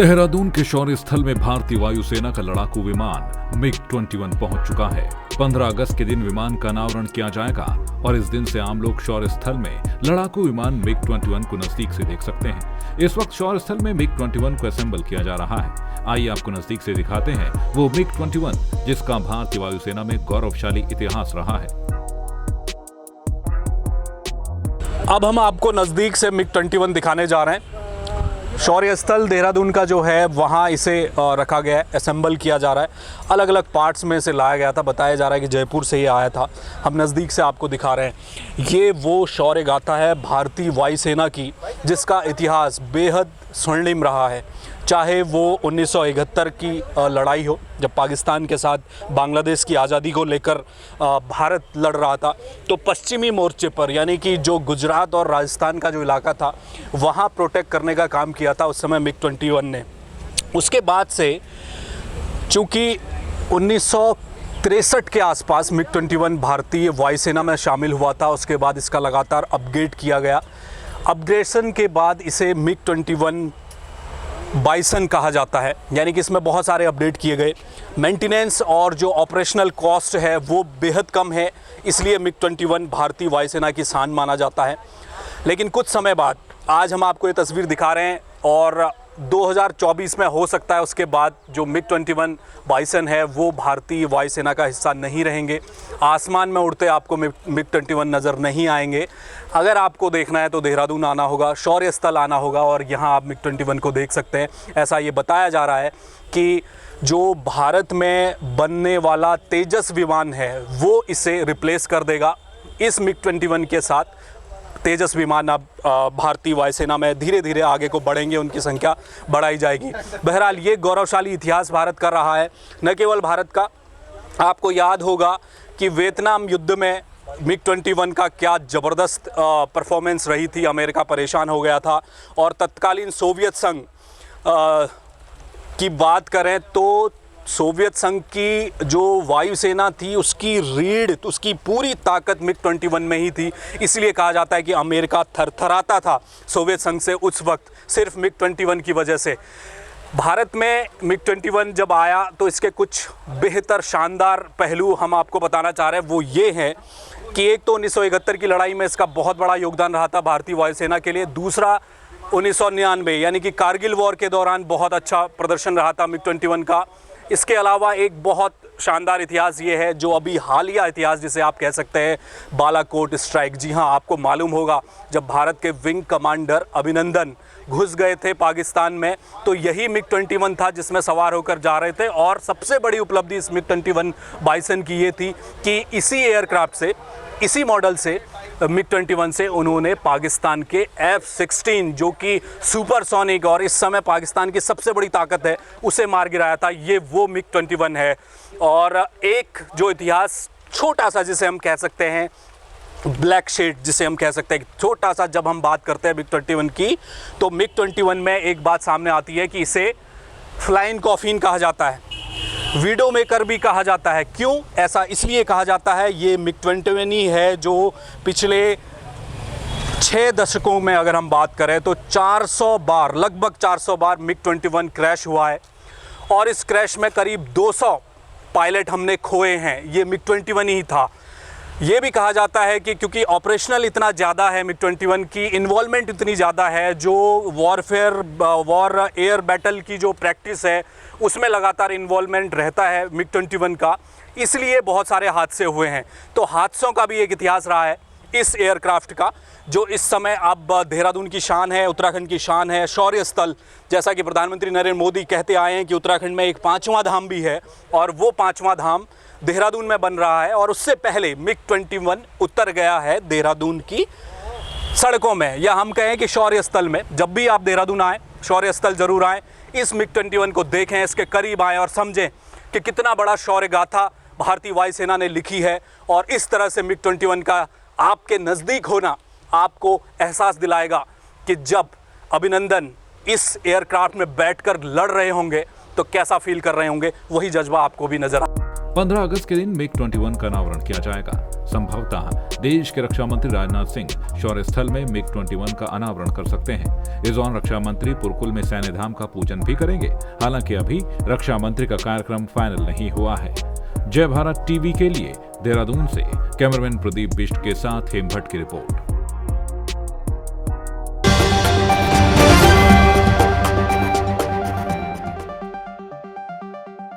देहरादून के शौर्य स्थल में भारतीय वायुसेना का लड़ाकू विमान MiG-21 पहुंच चुका है। 15 अगस्त के दिन विमान का अनावरण किया जाएगा और इस दिन से आम लोग शौर्य स्थल में लड़ाकू विमान MiG-21 को नजदीक से देख सकते हैं। इस वक्त शौर्य स्थल में MiG-21 को असेंबल किया जा रहा है। आइए आपको नजदीक से दिखाते हैं वो MiG-21 जिसका भारतीय वायुसेना में गौरवशाली इतिहास रहा है। अब हम आपको नज़दीक से MiG-21 दिखाने जा रहे हैं। शौर्य स्थल देहरादून का जो है वहाँ इसे रखा गया है, असेंबल किया जा रहा है। अलग अलग पार्ट्स में से लाया गया था। बताया जा रहा है कि जयपुर से ये आया था। हम नज़दीक से आपको दिखा रहे हैं। ये वो शौर्य गाथा है भारतीय वायुसेना की जिसका इतिहास बेहद स्वर्णिम रहा है। चाहे वो 1971 की लड़ाई हो जब पाकिस्तान के साथ बांग्लादेश की आज़ादी को लेकर भारत लड़ रहा था, तो पश्चिमी मोर्चे पर यानी कि जो गुजरात और राजस्थान का जो इलाका था वहाँ प्रोटेक्ट करने का काम किया था उस समय MiG-21 ने। उसके बाद से चूँकि 1963 के आसपास MiG-21 भारतीय वायुसेना में शामिल हुआ था। उसके बाद इसका लगातार अपग्रेड किया गया। अपग्रेडेशन के बाद इसे MiG-21 बाइसन कहा जाता है, यानी कि इसमें बहुत सारे अपडेट किए गए। मेंटेनेंस और जो ऑपरेशनल कॉस्ट है वो बेहद कम है, इसलिए MiG-21 भारतीय वायुसेना की शान माना जाता है। लेकिन कुछ समय बाद आज हम आपको ये तस्वीर दिखा रहे हैं और 2024 में हो सकता है उसके बाद जो MiG-21 बाइसन है वो भारतीय वायुसेना का हिस्सा नहीं रहेंगे। आसमान में उड़ते आपको MiG-21 नज़र नहीं आएंगे। अगर आपको देखना है तो देहरादून आना होगा, शौर्य स्थल आना होगा और यहाँ आप MiG-21 को देख सकते हैं। ऐसा ये बताया जा रहा है कि जो भारत में बनने वाला तेजस विमान है वो इसे रिप्लेस कर देगा। इस MiG-21 के साथ तेजस विमान अब भारतीय वायुसेना में धीरे धीरे आगे को बढ़ेंगे, उनकी संख्या बढ़ाई जाएगी। बहरहाल ये गौरवशाली इतिहास भारत कर रहा है। न केवल भारत का, आपको याद होगा कि वियतनाम युद्ध में MiG-21 का क्या ज़बरदस्त परफॉर्मेंस रही थी। अमेरिका परेशान हो गया था और तत्कालीन सोवियत संघ की बात करें तो सोवियत संघ की जो वायुसेना थी उसकी रीढ़, उसकी पूरी ताकत MiG-21 में ही थी। इसलिए कहा जाता है कि अमेरिका थरथराता था सोवियत संघ से उस वक्त सिर्फ MiG-21 की वजह से। भारत में MiG-21 जब आया तो इसके कुछ बेहतर शानदार पहलू हम आपको बताना चाह रहे हैं। वो ये है कि एक तो 1971 की लड़ाई में इसका बहुत बड़ा योगदान रहा था भारतीय वायुसेना के लिए। दूसरा 1999 यानी कि कारगिल वॉर के दौरान बहुत अच्छा प्रदर्शन रहा था MiG-21 का। इसके अलावा एक बहुत शानदार इतिहास ये है जो अभी हालिया इतिहास जिसे आप कह सकते हैं बालाकोट स्ट्राइक। जी हाँ, आपको मालूम होगा जब भारत के विंग कमांडर अभिनंदन घुस गए थे पाकिस्तान में तो यही MiG-21 था जिसमें सवार होकर जा रहे थे। और सबसे बड़ी उपलब्धि इस MiG-21 बाइसन की ये थी कि इसी एयरक्राफ्ट से, इसी मॉडल से MiG-21 से उन्होंने पाकिस्तान के F-16 जो कि सुपरसोनिक और इस समय पाकिस्तान की सबसे बड़ी ताकत है उसे मार गिराया था। ये वो MiG-21 है। और एक जो इतिहास छोटा सा जिसे हम कह सकते हैं ब्लैक शेड, जिसे हम कह सकते हैं छोटा सा, जब हम बात करते हैं MiG-21 की तो MiG-21 में एक बात सामने आती है कि इसे फ्लाइंग कॉफिन कहा जाता है, विडो मेकर भी कहा जाता है। क्यों ऐसा इसलिए कहा जाता है, ये MiG-21 ही है जो पिछले 6 दशकों में अगर हम बात करें तो 400 बार, लगभग 400 बार MiG-21 क्रैश हुआ है और इस क्रैश में करीब 200 पायलट हमने खोए हैं। ये MiG-21 ही था। ये भी कहा जाता है कि क्योंकि ऑपरेशनल इतना ज़्यादा है, MiG-21 की इन्वॉल्वमेंट इतनी ज़्यादा है, जो वॉर एयर बैटल की जो प्रैक्टिस है उसमें लगातार इन्वॉल्वमेंट रहता है MiG-21 का, इसलिए बहुत सारे हादसे हुए हैं। तो हादसों का भी एक इतिहास रहा है इस एयरक्राफ्ट का, जो इस समय अब देहरादून की शान है, उत्तराखंड की शान है। शौर्य स्थल, जैसा कि प्रधानमंत्री नरेंद्र मोदी कहते आए हैं कि उत्तराखंड में एक 5वां धाम भी है और वो 5वां धाम देहरादून में बन रहा है। और उससे पहले MiG-21 उतर गया है देहरादून की सड़कों में, या हम कहें कि शौर्य स्थल में। जब भी आप देहरादून आएँ, शौर्य स्थल ज़रूर आएँ, इस MiG-21 को देखें, इसके करीब आएँ और समझें कि कितना बड़ा शौर्य गाथा भारतीय वायुसेना ने लिखी है। और इस तरह से MiG-21 का आपके नज़दीक होना आपको एहसास दिलाएगा कि जब अभिनंदन इस एयरक्राफ्ट में बैठकर लड़ रहे होंगे तो कैसा फील कर रहे होंगे। वही जज्बा आपको भी नज़र आ 15 अगस्त के दिन मिग 21 का अनावरण किया जाएगा। संभवतः देश के रक्षा मंत्री राजनाथ सिंह शौर्य स्थल में मिग 21 का अनावरण कर सकते हैं। इस दौरान रक्षा मंत्री पुरकुल में सैन्य धाम का पूजन भी करेंगे। हालांकि अभी रक्षा मंत्री का कार्यक्रम फाइनल नहीं हुआ है। जय भारत टीवी के लिए देहरादून से कैमरामैन प्रदीप बिष्ट के साथ हेम भट्ट की रिपोर्ट।